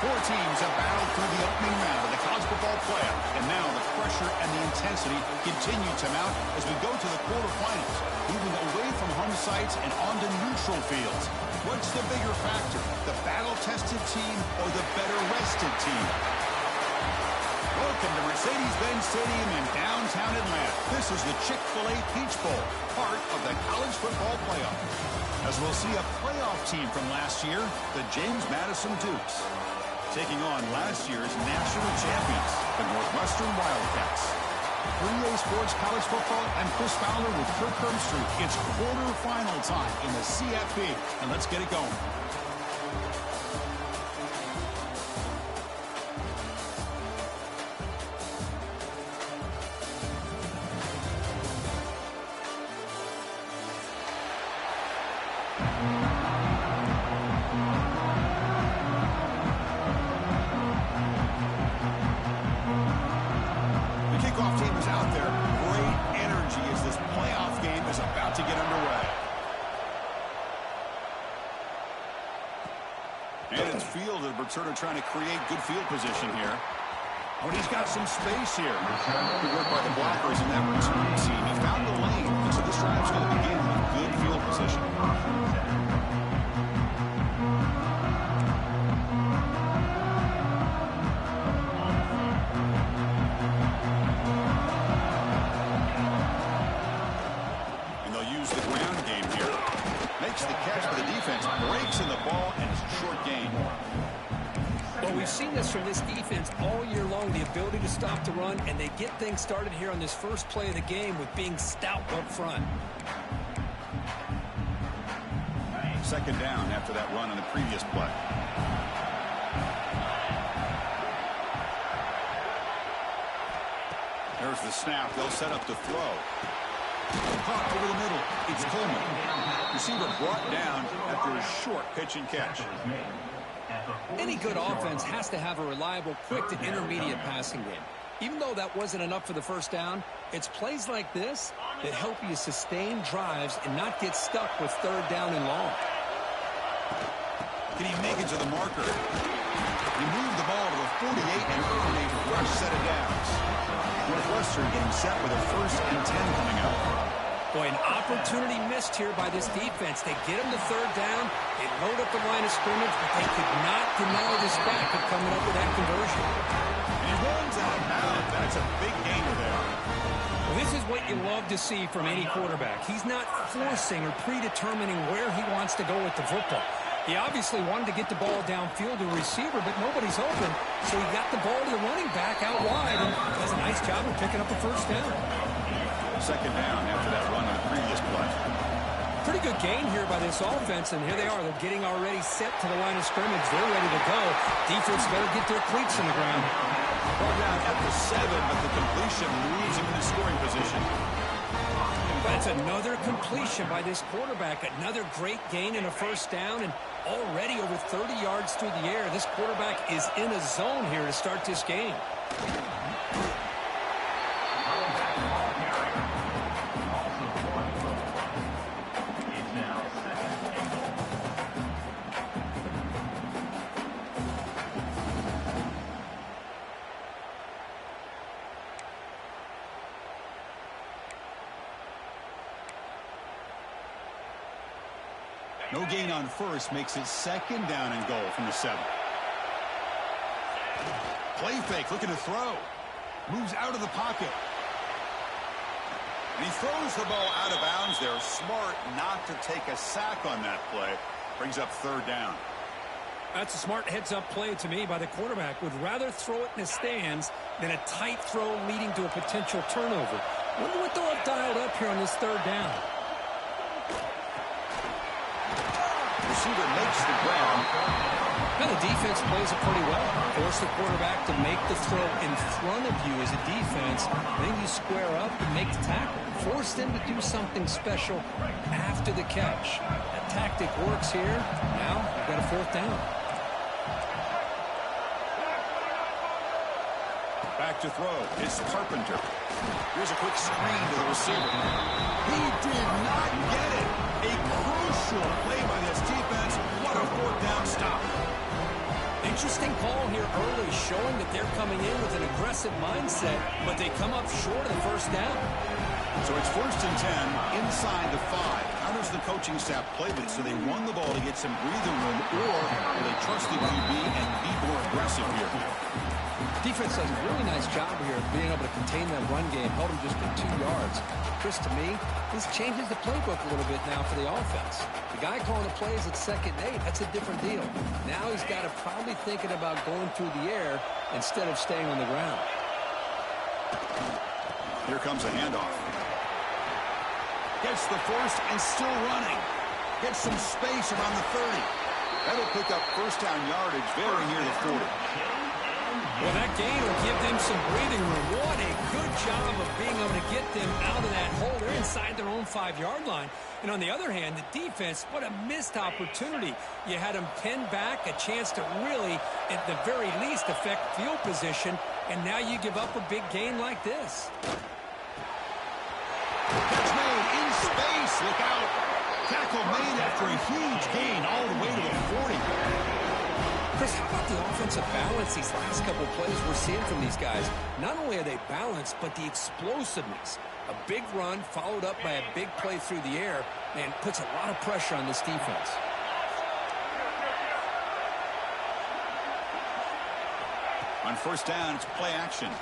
Four teams have battled through the opening round of the college football playoff, and now the pressure and the intensity continue to mount as we go to the quarterfinals, moving away from home sites and onto neutral fields. What's the bigger factor, the battle-tested team or the better-rested team? Welcome to Mercedes-Benz Stadium in downtown Atlanta. This is the Chick-fil-A Peach Bowl, part of the college football playoff. As we'll see a playoff team from last year, the James Madison Dukes, taking on last year's national champions, the Northwestern Wildcats. 3A Sports College Football, and Chris Fowler with Kirk Herbstreit. It's quarterfinal time in the CFP, and let's get it going. Sort of trying to create good field position here. But he's got some space here. Good work by the blockers in that return team. He found the lane, and so this drive's going to begin with good field position. And they'll use the ground game here. Makes the catch, but the defense breaks in the ball, and it's a short gain. Well, we've seen this from this defense all year long, the ability to stop the run, and they get things started here on this first play of the game with being stout up front. Second down after that run on the previous play. There's the snap. They'll set up the throw. Caught over the middle. It's Coleman. Receiver brought down after a short pitch and catch. Any good offense has to have a reliable, quick to intermediate passing game. Even though that wasn't enough for the first down, it's plays like this that help you sustain drives and not get stuck with third down and long. Can he make it to the marker? He moved the ball to the 48 and earned a fresh set of downs. Northwestern getting set with a 1st and 10 coming up. Boy, an opportunity missed here by this defense. They get him the third down. They load up the line of scrimmage, but they could not deny this back of coming up with that conversion. And he runs out of bounds. That's a big gainer there. Well, this is what you love to see from any quarterback. He's not forcing or predetermining where he wants to go with the football. He obviously wanted to get the ball downfield to a receiver, but nobody's open, so he got the ball to the running back out wide and does a nice job of picking up a first down. Second down after that run on the previous play. Pretty good gain here by this offense, and here they are. They're getting already set to the line of scrimmage. They're ready to go. Defense better get their cleats in the ground. Ball down at the 7, but the completion moves him into scoring position. That's another completion by this quarterback. Another great gain and a first down, and already over 30 yards through the air. This quarterback is in a zone here to start this game. No gain on first makes it second down and goal from the 7. Play fake, looking to throw. Moves out of the pocket. And he throws the ball out of bounds there. Smart not to take a sack on that play. Brings up third down. That's a smart heads-up play to me by the quarterback. Would rather throw it in the stands than a tight throw leading to a potential turnover. Wonder what they'll have dialed up here on this third down. Receiver makes the grab. Now the defense plays it pretty well. Force the quarterback to make the throw in front of you as a defense. Then you square up and make the tackle. Force them to do something special after the catch. That tactic works here. Now you've got a fourth down. Back to throw. It's Carpenter. Here's a quick screen to the receiver. He did not get it. A crucial play by this defense. What a fourth down stop. They Interesting call here early, showing that they're coming in with an aggressive mindset, but they come up short of the first down. So it's 1st and 10 inside the 5. How does the coaching staff play this? So they run the ball to get some breathing room, or will they trust the QB and be more aggressive here? Defense does a really nice job here of being able to contain that run game, held them just for 2 yards. Chris, to me, this changes the playbook a little bit now for the offense. The guy calling the plays at 2nd and 8, that's a different deal. Now he's got to probably thinking about going through the air instead of staying on the ground. Here comes a handoff. Gets the first and still running. Gets some space around the 30. That'll pick up first down yardage very near the 40. Well, that gain will give them some breathing room. What a good job of being able to get them out of that hole. They're inside their own 5-yard line. And on the other hand, the defense, what a missed opportunity. You had them pinned back, a chance to really, at the very least, affect field position. And now you give up a big gain like this. Catch made in space. Look out. Tackle made after a huge gain all the way to the 40. Chris, how about the offensive balance these last couple of plays we're seeing from these guys? Not only are they balanced, but the explosiveness. A big run followed up by a big play through the air, and puts a lot of pressure on this defense. On first down, it's play action.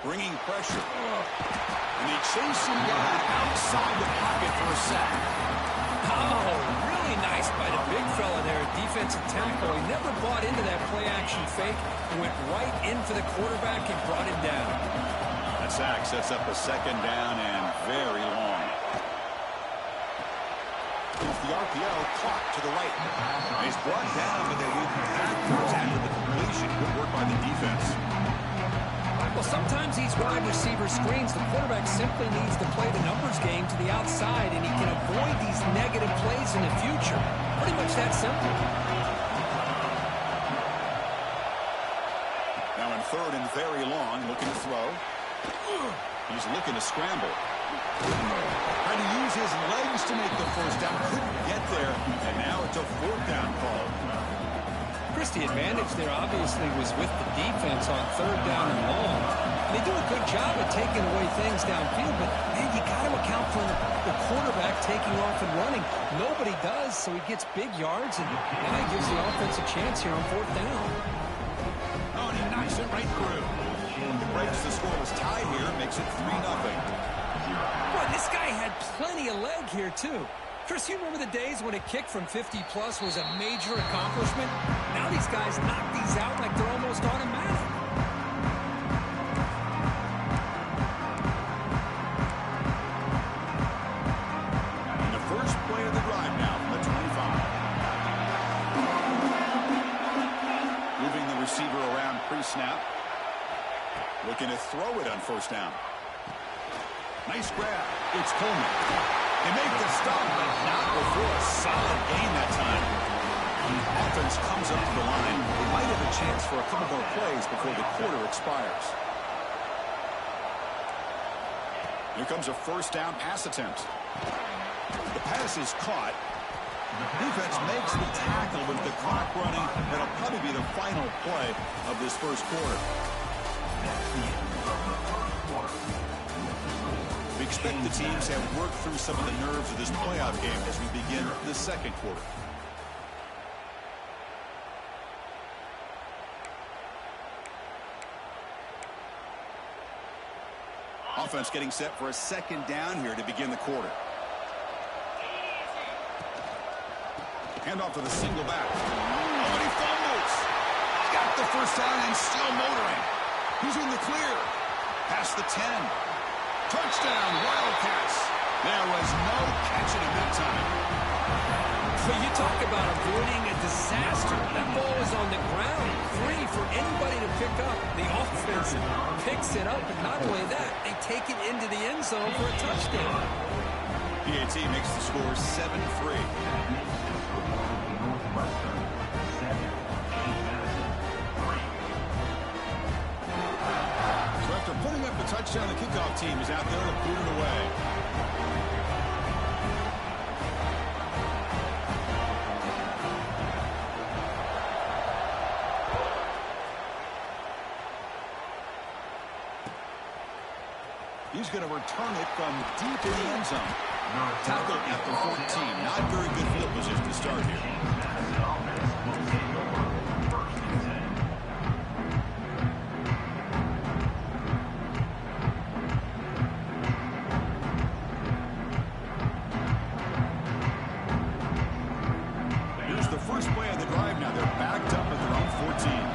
Bringing pressure. And they chase him down outside the pocket for a sack. Oh, really nice by the big fella there, defensive tackle. He never bought into that play-action fake and went right in for the quarterback and brought him down. That sack sets up a 2nd down and very long. Off the RPO, clock to the right. He's brought down, but they went backwards after the completion. Good work by the defense. Well, sometimes these wide receiver screens, the quarterback simply needs to play the numbers game to the outside, and he can avoid these negative plays in the future. Pretty much that simple. Now in 3rd and very long, looking to throw. He's looking to scramble. Trying to use his legs to make the first down. Couldn't get there, and now it's a 4th down call. Chris, the advantage there obviously was with the defense on 3rd down and long. They do a good job of taking away things downfield, but, man, you got to account for the quarterback taking off and running. Nobody does, so he gets big yards, and now he gives the offense a chance here on 4th down. Oh, and he knocks it right through. It breaks the scoreless tie here, makes it 3-0. Well, this guy had plenty of leg here, too. Chris, you remember the days when a kick from 50-plus was a major accomplishment? Now these guys knock these out like they're almost automatic. And the first play of the drive now from the 25. Moving the receiver around pre-snap. Looking to throw it on first down. Nice grab. It's Coleman. They make the stop, but not before a solid gain that time. The offense comes up to the line. They might have a chance for a couple more plays before the quarter expires. Here comes a first down pass attempt. The pass is caught. Defense makes the tackle with the clock running. That'll probably be the final play of this first quarter. We expect the teams have worked through some of the nerves of this playoff game as we begin the second quarter. Offense getting set for a 2nd down here to begin the quarter. Handoff to the single back. Oh, and he fumbles. Got the first down and still motoring. He's in the clear. Past the 10. Touchdown, Wildcats. There was no catching him that time. So you talk about avoiding a disaster. That ball is on the ground, free for anybody to pick up. The offense picks it up, and not only that, they take it into the end zone for a touchdown. PAT makes the score 7-3. After putting up a touchdown, the kickoff team is out there to boot it away. He's going to return it from deep in the end zone. Tackle at the 14. Not very good field position to start here. Here's the first play of the drive now. They're backed up at their own 14.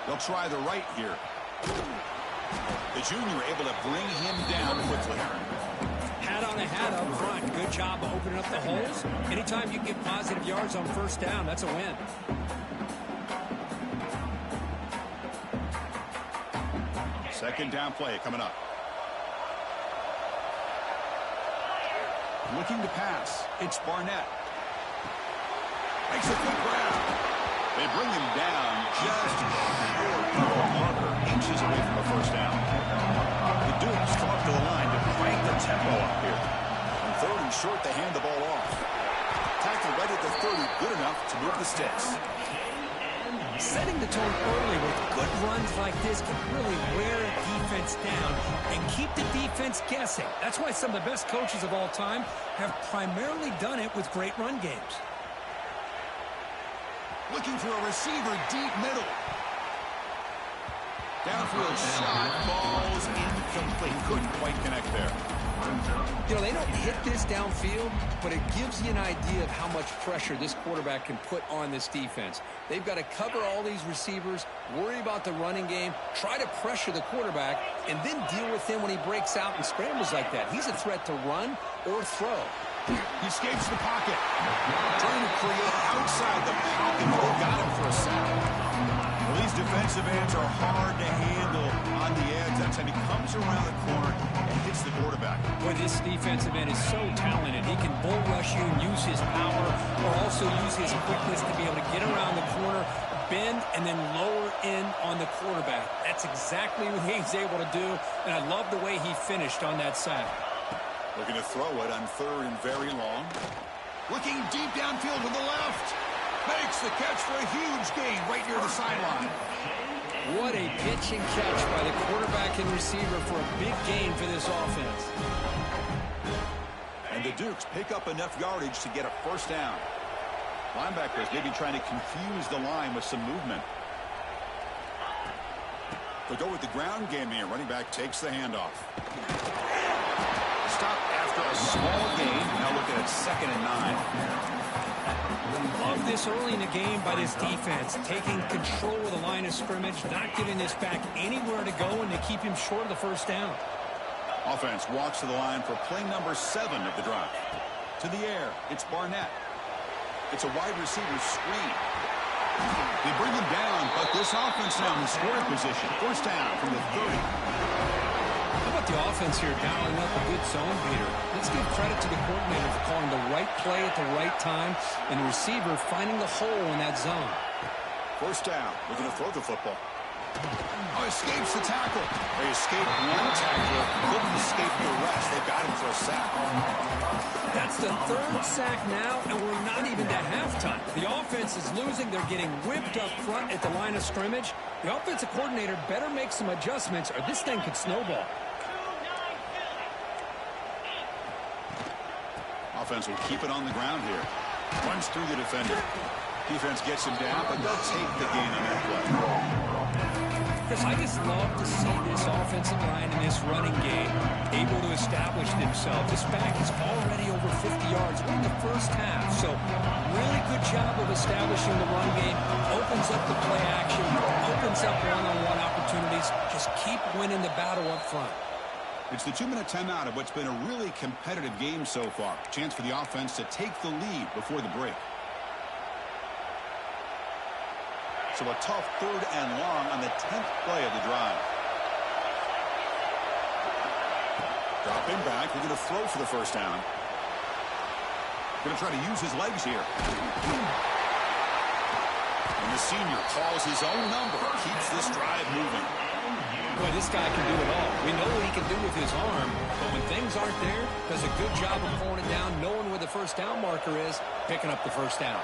They'll try the right here. The junior able to bring him down quickly. Hat on a hat up front. Good job of opening up the holes. Anytime you can get positive yards on first down, that's a win. Second down play coming up. Looking to pass. It's Barnett. Makes a quick grab. They bring him down just short of the marker, inches away from a first down. The Dukes come up to the line to crank the tempo up here. On third and short, they hand the ball off. Tackle right at the 30, good enough to move the sticks. Setting the tone early with good runs like this can really wear a defense down and keep the defense guessing. That's why some of the best coaches of all time have primarily done it with great run games. Looking for a receiver deep middle. Downfield shot, ball's incomplete. Couldn't quite connect there. You know, they don't hit this downfield, but it gives you an idea of how much pressure this quarterback can put on this defense. They've got to cover all these receivers, worry about the running game, try to pressure the quarterback, and then deal with him when he breaks out and scrambles like that. He's a threat to run or throw. He escapes the pocket. Trying to create outside the pocket, but they got him for a sack. Well, these defensive ends are hard to handle on the edge. That time he comes around the corner and hits the quarterback. Boy, this defensive end is so talented. He can bull rush you and use his power, or also use his quickness to be able to get around the corner, bend, and then lower in on the quarterback. That's exactly what he's able to do, and I love the way he finished on that sack. Looking to throw it on third and very long. Looking deep downfield to the left. Makes the catch for a huge gain right near the sideline. What a pitch and catch by the quarterback and receiver for a big gain for this offense. And the Dukes pick up enough yardage to get a first down. Linebackers maybe trying to confuse the line with some movement. They'll go with the ground game here. Running back takes the handoff. Stop after a small gain. Now looking at 2nd and 9. Love this early in the game by this defense, taking control of the line of scrimmage, not giving this back anywhere to go, and to keep him short of the first down. Offense walks to the line for play number 7 of the drive. To the air, it's Barnett. It's a wide receiver screen. They bring him down, but this offense now in the scoring position. First down from the 30. How about the offense here dialing up a good zone beater? Let's give credit to the coordinator for calling the right play at the right time, and the receiver finding the hole in that zone. First down. We're going to throw the football. Oh, escapes the tackle. They escaped one tackler, couldn't escape the rest. They got him for a sack. That's the 3rd sack now, and we're not even to halftime. The offense is losing. They're getting whipped up front at the line of scrimmage. The offensive coordinator better make some adjustments, or this thing could snowball. Offense will keep it on the ground here. Runs through the defender. Defense gets him down, but they'll take the gain on that play. Chris, I just love to see this offensive line in this running game able to establish themselves. This back is already over 50 yards. We're in the first half, so really good job of establishing the run game. Opens up the play action, opens up one-on-one opportunities. Just keep winning the battle up front. It's the 2-minute timeout of what's been a really competitive game so far. Chance for the offense to take the lead before the break. So a tough 3rd and long on the 10th play of the drive. Dropping back. We're going to throw for the first down. Going to try to use his legs here. And the senior calls his own number. Keeps this drive moving. Boy, this guy can do it all. We know what he can do with his arm, but when things aren't there, does a good job of pulling it down, knowing where the first down marker is, picking up the first down.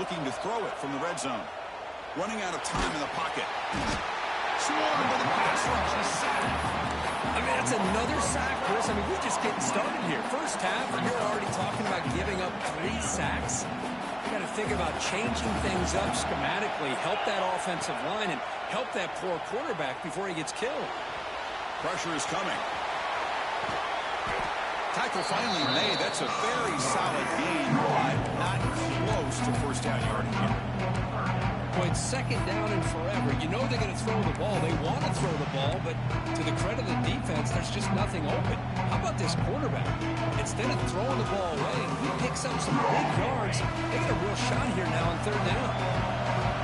Looking to throw it from the red zone. Running out of time in the pocket. Swarmed by the pass rush. A sack. I mean, that's another sack, Chris. I mean, we're just getting started here. First half, and you're already talking about giving up 3 sacks. You got to think about changing things up schematically, help that offensive line, and help that poor quarterback before he gets killed. Pressure is coming. Tackle finally made. That's a very solid gain, but not close to first down yardage here. Well, it's second down and forever. You know they're going to throw the ball. They want to throw the ball, but to the credit of the defense, there's just nothing open. How about this quarterback? Instead of throwing the ball away, he picks up some big yards. They got a real shot here now on third down.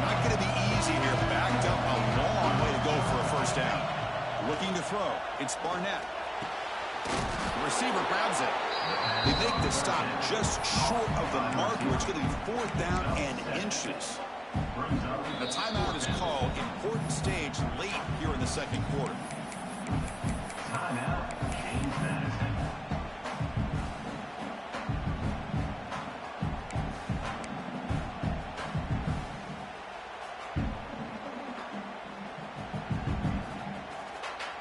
Not going to be easy here. Backed up a long way to go for a first down. Looking to throw. It's Barnett. The receiver grabs it. They make the stop just short of the mark, where it's going to be fourth down and inches. The timeout is called. Important stage late here in the second quarter. Timeout, James Madison.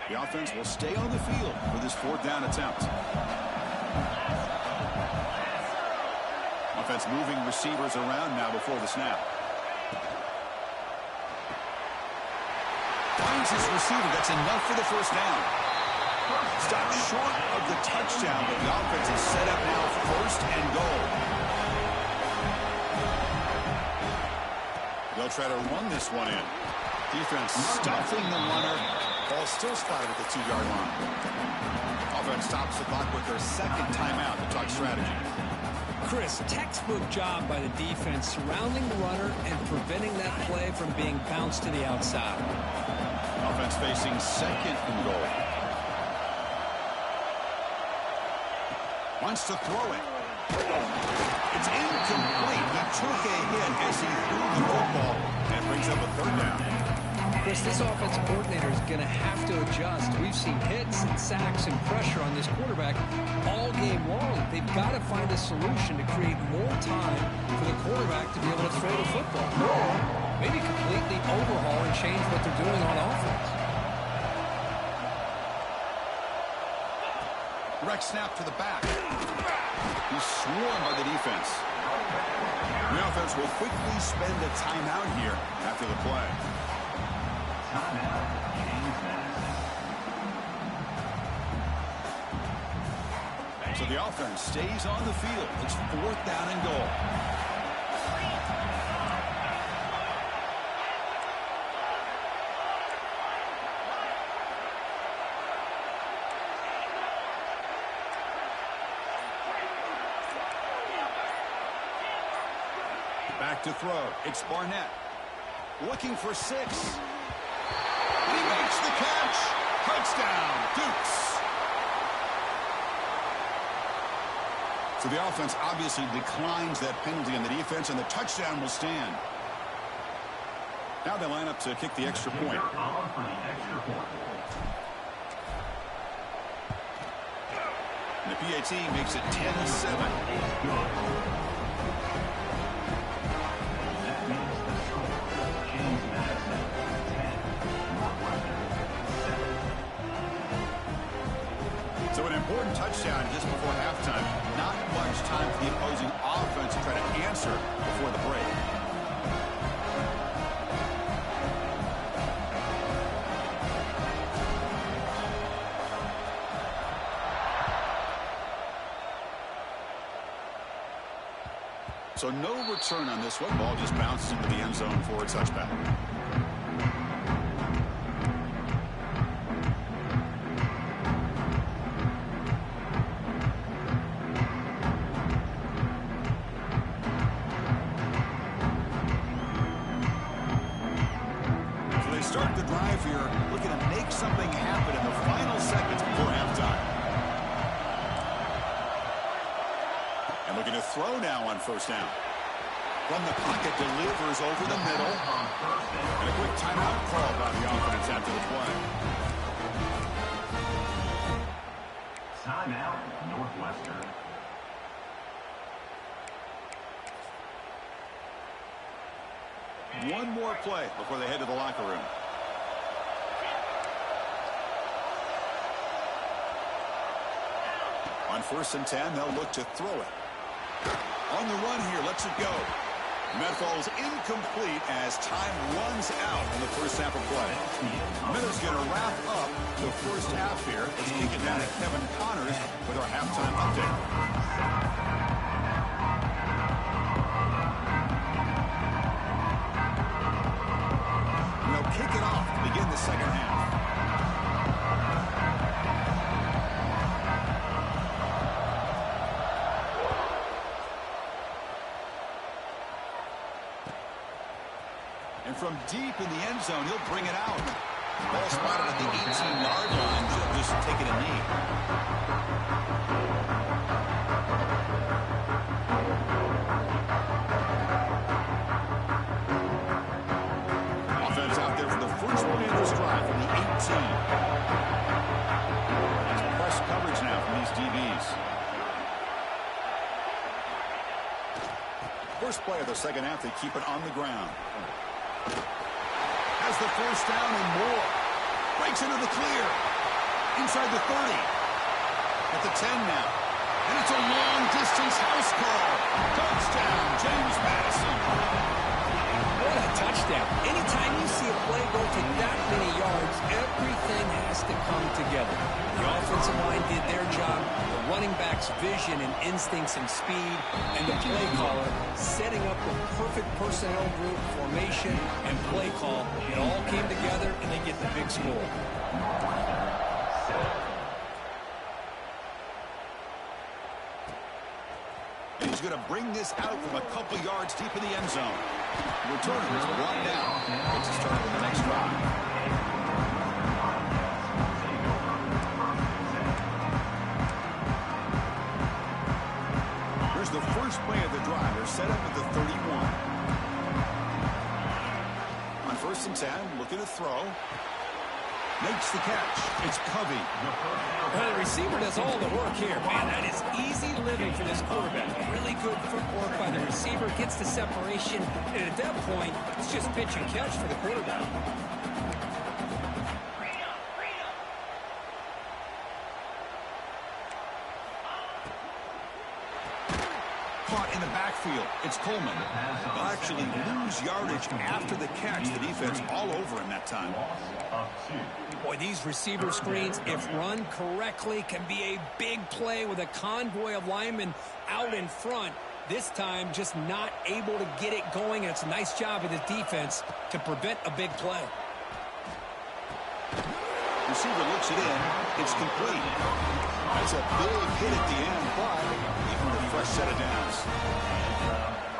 The offense will stay on the field for this fourth down attempt. Offense moving receivers around now before the snap. Finds his receiver. That's enough for the first down. Stopped short of the touchdown, but the offense is set up now first and goal. They'll try to run this one in. Defense stuffing the runner. Ball still spotted at the 2-yard line. Offense stops the clock with their second timeout to talk strategy. Chris, textbook job by the defense surrounding the runner and preventing that play from being bounced to the outside. Offense facing second and goal. Wants to throw it. It's incomplete. He took a hit as he threw the football and brings up a third down. Chris, this offensive coordinator is going to have to adjust. We've seen hits and sacks and pressure on this quarterback all game long. They've got to find a solution to create more time for the quarterback to be able to throw the football. Or maybe completely overhaul and change what they're doing on offense. Direct snap to the back. He's swarmed by the defense. The offense will quickly spend a timeout here after the play. Timeout, James Madison. So the offense stays on the field. It's fourth down and goal. Back to throw. It's Barnett. Looking for 6. He makes the catch. Touchdown, Dukes. So the offense obviously declines that penalty on the defense, and the touchdown will stand. Now they line up to kick the extra point. And the PAT makes it 10-7. That makes the score James Madison 10, Northwestern 7. So an important touchdown just before halftime. Not much time for the opposing offense to try to answer before the break. So no return on this one. Ball just bounces into the end zone for a touchback. So they start the drive here, looking to make something happen in the final seconds before halftime. And looking to throw now on first down. From the pocket, delivers over the middle. And a quick timeout called by the offense after the play. Timeout, Northwestern. one more play before they head to the locker room. On 1st and 10, they'll look to throw it. On the run here, lets it go. And that falls incomplete as time runs out in the first half of play. Miller's going to wrap up the first half here. Let's kick it down to Kevin Connors with our halftime update. And they'll kick it off to begin the second half. From deep in the end zone, he'll bring it out. Ball spotted at the 18-yard line. He'll just take it a knee. Offense out there for the first play of this drive from the 18. It's press coverage now from these DBs. First play of the second half, they keep it on the ground. Has the first down and more. Breaks into the clear. Inside the 30. At the 10 now. And it's a long-distance house call. Touchdown, James Madison. What a touchdown. Anytime you see a play go to that many yards, everything has to come together. The offensive line did their job, the running back's vision and instincts and speed, and the play caller setting up the perfect personnel group, formation, and play call. It all came together, and they get the big score. And he's going to bring this out from a couple yards deep in the end zone. The returner is brought down. It's a start of the next drive. Here's the first play of the drive. They're set up at the 31. On 1st and 10, looking to throw. Makes the catch. It's Covey. Well, the receiver does all the work here. Man, that is easy living for this quarterback. Really good footwork by the receiver. Gets the separation. And at that point, it's just pitch and catch for the quarterback. Caught in the backfield. It's Coleman. They'll actually lose yardage after the catch. The defense all over him that time. Boy, these receiver screens, if run correctly, can be a big play with a convoy of linemen out in front. This time, just not able to get it going. And it's a nice job of the defense to prevent a big play. Receiver looks it in. It's complete. That's a big hit at the end, but even with a fresh set of downs.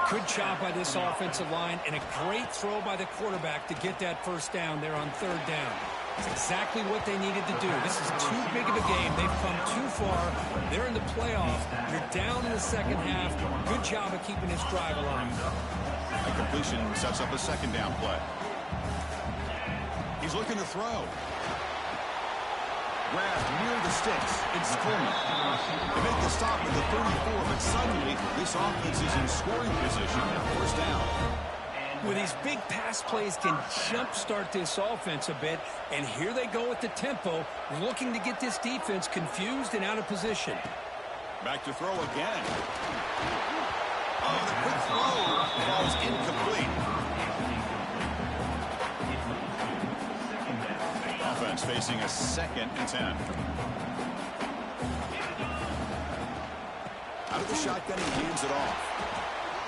Good job by this offensive line, and a great throw by the quarterback to get that first down there on 3rd down. It's exactly what they needed to do. This is too big of a game. They've come too far. They're in the playoff. You're down in the second half. Good job of keeping this drive alive. A completion sets up a second down play. He's looking to throw. Grabbed near the sticks. It's Coleman. They make the stop at the 34, but suddenly this offense is in scoring position at 1st down. With these big pass plays can jumpstart this offense a bit, and here they go with the tempo, looking to get this defense confused and out of position. Back to throw again. Oh, the quick throw falls incomplete. Offense facing a 2nd and 10. Out of the shotgun, he hands it off.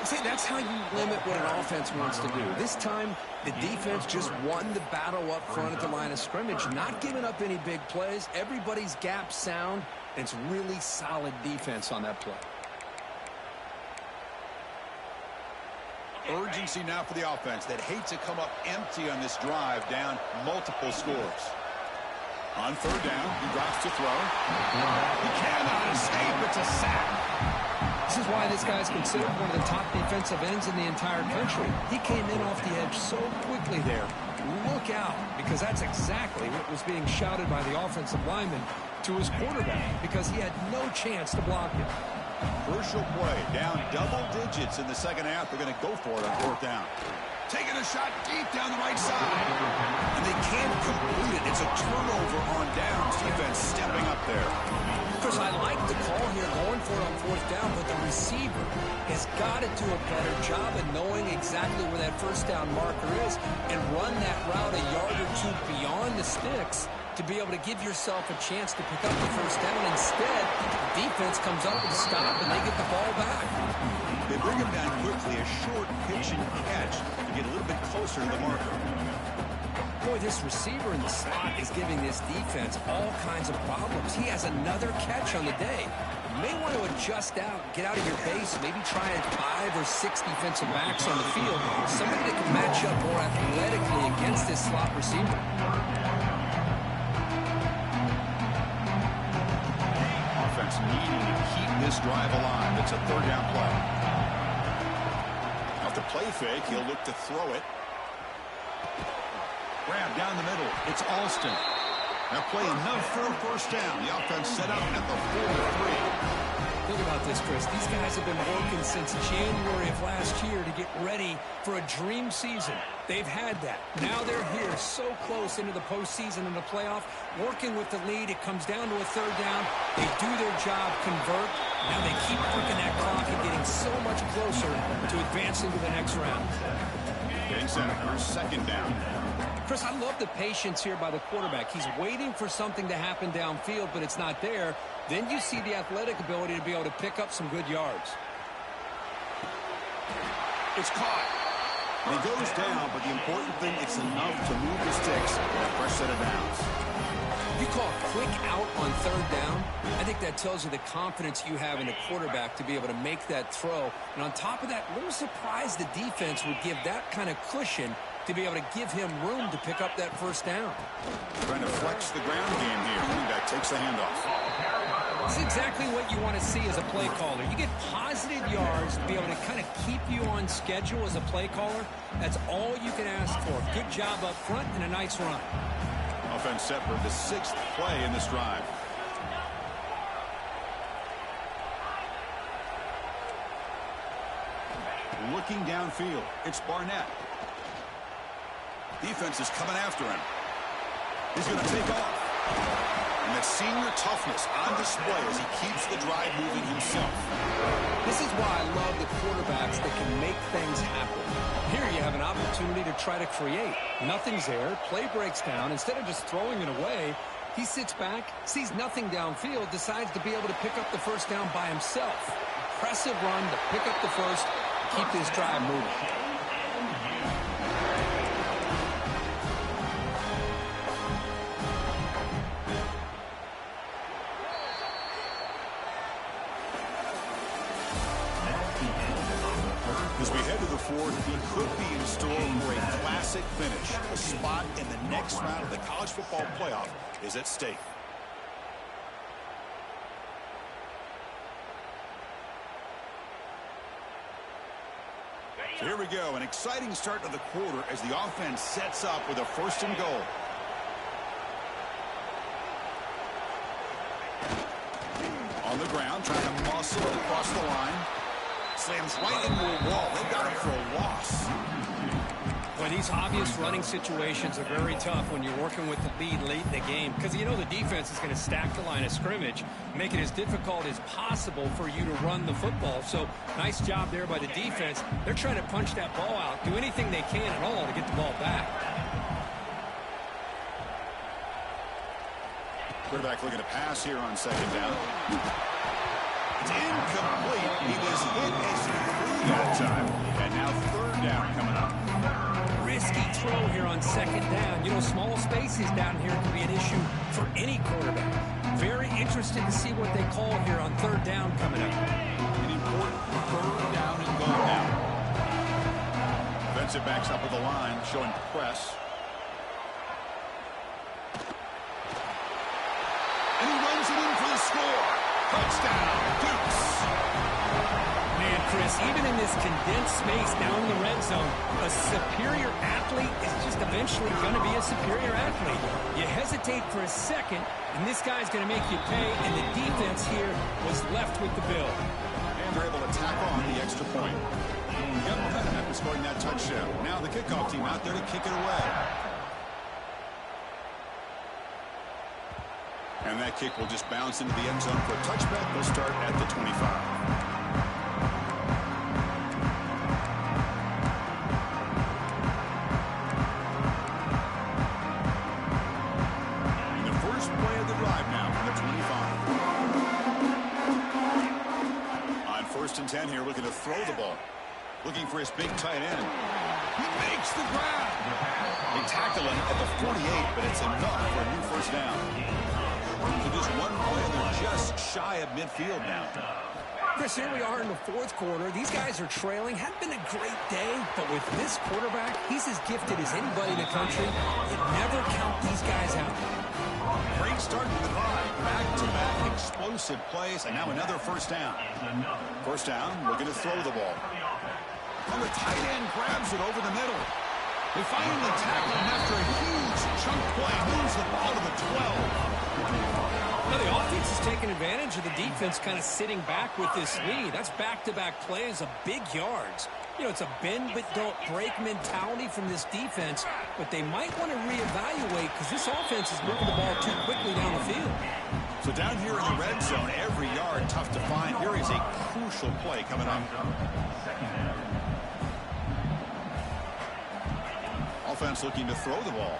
See, that's how you limit what an offense wants to do. This time, the defense just won the battle up front at the line of scrimmage, not giving up any big plays. Everybody's gap sound, and it's really solid defense on that play. Urgency now for the offense that hates to come up empty on this drive, down multiple scores. On 3rd down, he drops to throw. He cannot escape. It's a sack. This is why this guy's considered one of the top defensive ends in the entire country. He came in off the edge so quickly there. Look out, because that's exactly what was being shouted by the offensive lineman to his quarterback, because he had no chance to block him. Crucial play, down double digits in the second half. They're going to go for it on 4th down. Taking a shot deep down the right side. And they can't complete it. It's a turnover on downs. Defense stepping up there. Chris, I like the call here going for it on fourth down, but the receiver has got to do a better job of knowing exactly where that first down marker is and run that route a yard or two beyond the sticks to be able to give yourself a chance to pick up the first down. Instead, the defense comes up with a stop, and they get the ball back. They bring him down quickly, a short pitch and catch to get a little bit closer to the marker. Boy, this receiver in the slot is giving this defense all kinds of problems. He has another catch on the day. You may want to adjust out, get out of your base, maybe try 5 or 6 defensive backs on the field. Somebody that can match up more athletically against this slot receiver. Offense needing to keep this drive alive. It's a third down play. After play fake, he'll look to throw it. Grab down the middle. It's Alston. Now play enough for a first down. The offense set up at the 4-3. Think about this, Chris. These guys have been working since January of last year to get ready for a dream season. They've had that. Now they're here so close into the postseason and the playoff, working with the lead. It comes down to a third down. They do their job, convert. Now they keep working that clock and getting so much closer to advancing to the next round. Getting set for second down. Chris, I love the patience here by the quarterback. He's waiting for something to happen downfield, but it's not there. Then you see the athletic ability to be able to pick up some good yards. It's caught. And he goes down, but the important thing, it's enough to move the sticks in a fresh set of downs. You call a quick out on third down, I think that tells you the confidence you have in the quarterback to be able to make that throw. And on top of that, a little surprised the defense would give that kind of cushion to be able to give him room to pick up that first down. Trying to flex the ground game here. Running back takes the handoff. It's exactly what you want to see as a play caller. You get positive yards to be able to kind of keep you on schedule as a play caller. That's all you can ask for. Good job up front and a nice run. Offense set for the 6th play in this drive. Looking downfield, it's Barnett. Defense is coming after him. He's going to take off. And that senior toughness on display as he keeps the drive moving himself. This is why I love the quarterbacks that can make things happen. Here you have an opportunity to try to create. Nothing's there. Play breaks down. Instead of just throwing it away, he sits back, sees nothing downfield, decides to be able to pick up the first down by himself. Impressive run to pick up the first, keep this drive moving. As we head to the 4th, he could be in store for a classic finish. A spot in the next round of the college football playoff is at stake. So here we go, an exciting start to the quarter as the offense sets up with a 1st and goal. On the ground, trying to muscle it across the line. Slams right into a wall. They got him for a loss. Well, these obvious running situations are very tough when you're working with the lead late in the game because you know the defense is going to stack the line of scrimmage, make it as difficult as possible for you to run the football. So nice job there by the defense. They're trying to punch that ball out, do anything they can at all to get the ball back. Quarterback looking to pass here on 2nd down. It's incomplete. He was hit as he threw that time. And now 3rd down coming up. Risky throw here on 2nd down. You know, small spaces down here can be an issue for any quarterback. Very interested to see what they call here on 3rd down coming up. An important 3rd down and goal now. Defensive backs up with the line, showing press. And he runs it in for the score. Touchdown, Dukes. Man, Chris, even in this condensed space down in the red zone, a superior athlete is just eventually going to be a superior athlete. You hesitate for a second, and this guy's going to make you pay, and the defense here was left with the bill. And they're able to tack on the extra point. Got momentum after scoring that touchdown. Now the kickoff team out there to kick it away. And that kick will just bounce into the end zone for a touchback. They'll start at the 25. First and 10 here, looking to throw the ball. Looking for his big tight end. He makes the grab. They tackle him at the 48, but it's enough for a new first down. So just one play, and they're just shy of midfield now. Chris, here we are in the fourth quarter. These guys are trailing. Hadn't been a great day, but with this quarterback, he's as gifted as anybody in the country. You never count these guys out. Great start to the drive. Back-to-back explosive plays, and now another first down. First down, looking to throw the ball. And the tight end grabs it over the middle. They finally tackle him after a huge chunk play. Moves the ball to the 12. Now the offense is taking advantage of the defense kind of sitting back with this lead. That's back-to-back plays of big yards. You know, it's a bend-but-don't-break mentality from this defense, but they might want to reevaluate because this offense is moving the ball too quickly down the field. So down here in the red zone, every yard tough to find. Here is a crucial play coming up. Offense looking to throw the ball.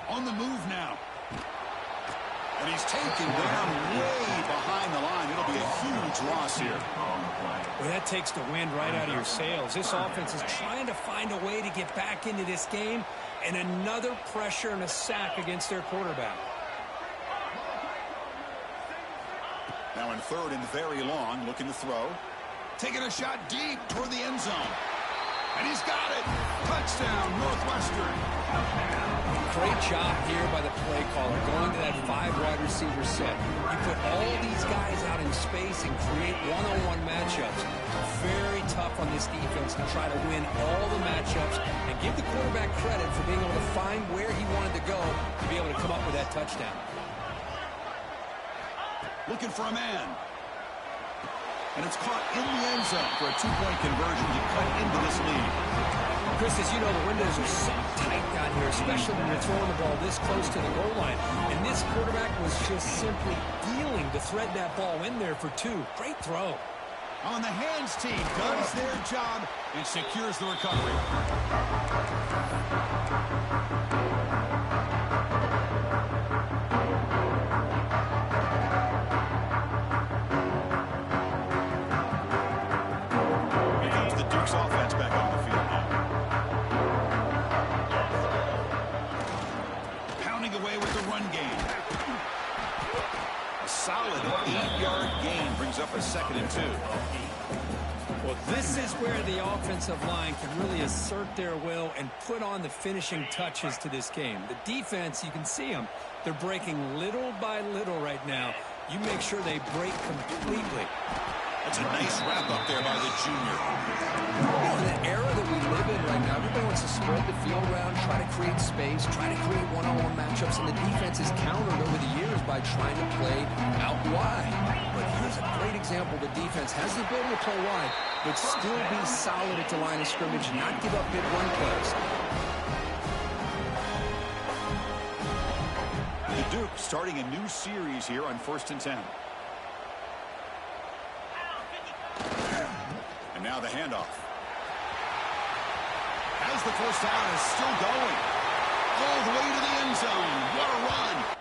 On the move now. And he's taken down way behind the line. It'll be a huge loss here. Well, that takes the wind right out of your sails. This offense is trying to find a way to get back into this game, and another pressure and a sack against their quarterback. Now in third and very long, looking to throw. Taking a shot deep toward the end zone. And he's got it. Touchdown, Northwestern. Great job here by the play caller, going to that 5 wide receiver set. You put all these guys out in space and create one-on-one matchups. Very tough on this defense to try to win all the matchups and give the quarterback credit for being able to find where he wanted to go to be able to come up with that touchdown. Looking for a man. And it's caught in the end zone for a 2-point conversion to cut into this lead. Chris, as you know, the windows are so tight down here, especially when you're throwing the ball this close to the goal line. And this quarterback was just simply dealing to thread that ball in there for 2. Great throw. On the hands team does their job and secures the recovery. Here comes the Duke's offense back on the field now. Pounding away with the run game. A solid 8-yard gain brings up a 2nd and 2. Well, this is where the offensive line can really assert their will and put on the finishing touches to this game. The defense, you can see them. They're breaking little by little right now. You make sure they break completely. That's a nice wrap up there by the junior. In the era that we live in right now, everybody wants to spread the field around, try to create space, try to create one-on-one matchups, and the defense is countered over the years by trying to play out wide. But here's a great example. The defense has the ability to play wide, but still be solid at the line of scrimmage, not give up big run plays. The Duke starting a new series here on 1st and 10. And now the handoff. As the first down is still going. All the way to the end zone. What a run.